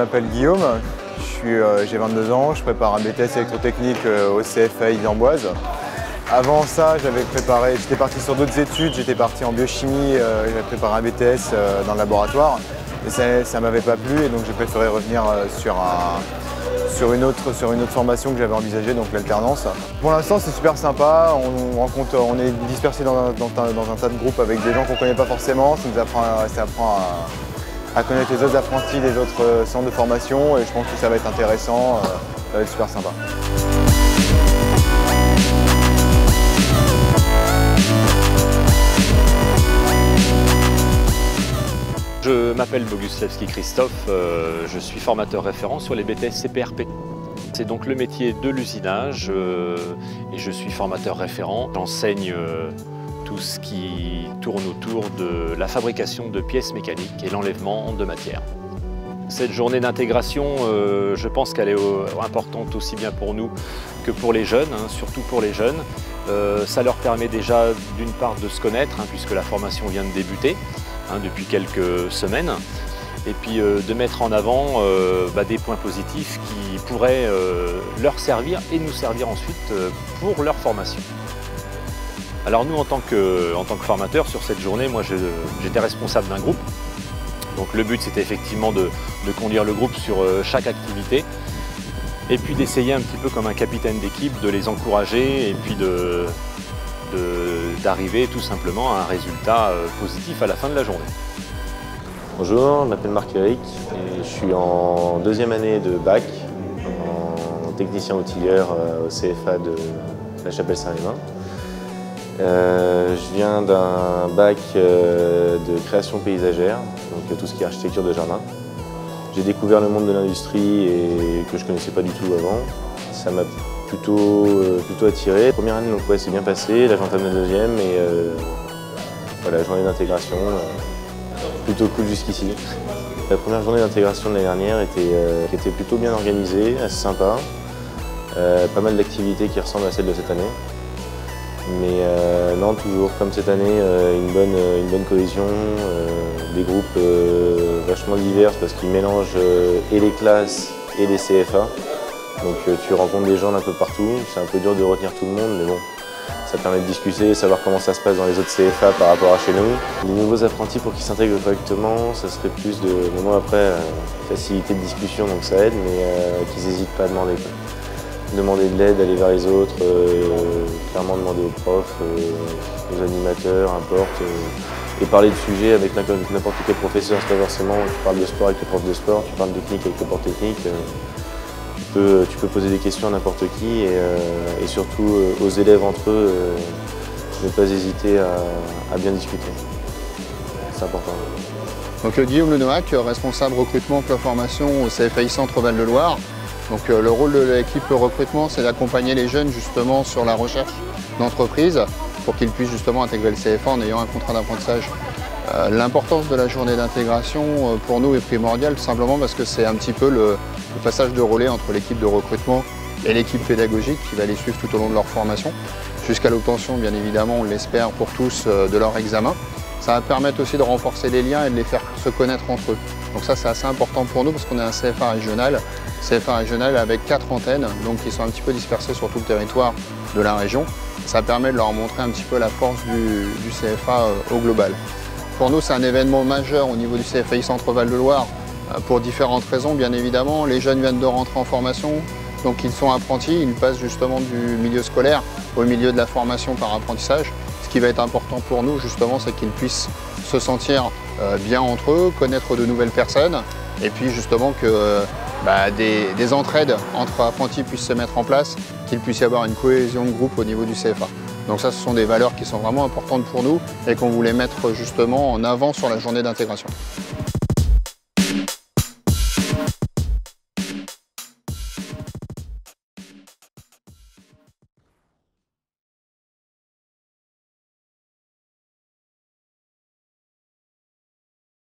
m'appelle Guillaume, j'ai 22 ans, je prépare un BTS électrotechnique au CFA d'Amboise. Avant ça, j'étais parti sur d'autres études, j'étais parti en biochimie, j'avais préparé un BTS dans le laboratoire. Et ça ne m'avait pas plu et donc j'ai préféré revenir sur une autre formation que j'avais envisagée, donc l'alternance. Pour l'instant, c'est super sympa, on est dispersés dans un tas de groupes avec des gens qu'on ne connaît pas forcément, ça apprend à connaître les autres apprentis des autres centres de formation et je pense que ça va être intéressant, ça va être super sympa. Je m'appelle Boguslavski Christophe, je suis formateur référent sur les BTS CPRP. C'est donc le métier de l'usinage et je suis formateur référent. J'enseigne tout ce qui tourne autour de la fabrication de pièces mécaniques et l'enlèvement de matière. Cette journée d'intégration, je pense qu'elle est importante aussi bien pour nous que pour les jeunes, surtout pour les jeunes. Ça leur permet déjà d'une part de se connaître, puisque la formation vient de débuter depuis quelques semaines, et puis de mettre en avant des points positifs qui pourraient leur servir et nous servir ensuite pour leur formation. Alors nous, en tant que formateur, sur cette journée, moi j'étais responsable d'un groupe. Donc le but, c'était effectivement de conduire le groupe sur chaque activité et puis d'essayer un petit peu comme un capitaine d'équipe, de les encourager et puis d'arriver tout simplement à un résultat positif à la fin de la journée. Bonjour, je m'appelle Marc-Éric et je suis en deuxième année de bac en technicien outilleur au CFA de la Chapelle-Saint-Lévin. Je viens d'un bac de création paysagère, donc tout ce qui est architecture de jardin. J'ai découvert le monde de l'industrie et que je ne connaissais pas du tout avant. Ça m'a plutôt attiré. Première année, donc ouais, c'est bien passé, là j'entame la deuxième et voilà, journée d'intégration, plutôt cool jusqu'ici. La première journée d'intégration de l'année dernière était plutôt bien organisée, assez sympa. Pas mal d'activités qui ressemblent à celles de cette année. Mais non, toujours comme cette année, une bonne cohésion, des groupes vachement divers parce qu'ils mélangent et les classes et les CFA. Donc tu rencontres des gens d'un peu partout, c'est un peu dur de retenir tout le monde, mais bon, ça permet de discuter, savoir comment ça se passe dans les autres CFA par rapport à chez nous. Les nouveaux apprentis, pour qu'ils s'intègrent correctement, ça serait plus de moment après facilité de discussion, donc ça aide, mais qu'ils n'hésitent pas à demander. Demander de l'aide, aller vers les autres, clairement demander aux profs, aux animateurs, importe, et parler de sujets avec n'importe quel professeur, c'est pas forcément, tu parles de sport avec le prof de sport, tu parles de technique avec le prof technique, tu peux poser des questions à n'importe qui et surtout aux élèves entre eux, ne pas hésiter à bien discuter, c'est important. Donc Guillaume Lenoac, responsable recrutement emploi formation au CFAI Centre Val-de-Loire. Donc le rôle de l'équipe recrutement, c'est d'accompagner les jeunes justement sur la recherche d'entreprise pour qu'ils puissent justement intégrer le CFA en ayant un contrat d'apprentissage. L'importance de la journée d'intégration pour nous est primordiale, tout simplement parce que c'est un petit peu le passage de relais entre l'équipe de recrutement et l'équipe pédagogique qui va les suivre tout au long de leur formation, jusqu'à l'obtention, bien évidemment, on l'espère pour tous, de leur examen. Ça va permettre aussi de renforcer les liens et de les faire se connaître entre eux. Donc ça, c'est assez important pour nous parce qu'on est un CFA régional avec 4 antennes, donc qui sont un petit peu dispersées sur tout le territoire de la région. Ça permet de leur montrer un petit peu la force du CFA au global. Pour nous, c'est un événement majeur au niveau du CFAI Centre Val-de-Loire pour différentes raisons, bien évidemment. Les jeunes viennent de rentrer en formation, donc ils sont apprentis, ils passent justement du milieu scolaire au milieu de la formation par apprentissage. Ce qui va être important pour nous, justement, c'est qu'ils puissent se sentir bien entre eux, connaître de nouvelles personnes, et puis justement que des entraides entre apprentis puissent se mettre en place, qu'il puisse y avoir une cohésion de groupe au niveau du CFA. Donc ça, ce sont des valeurs qui sont vraiment importantes pour nous et qu'on voulait mettre justement en avant sur la journée d'intégration.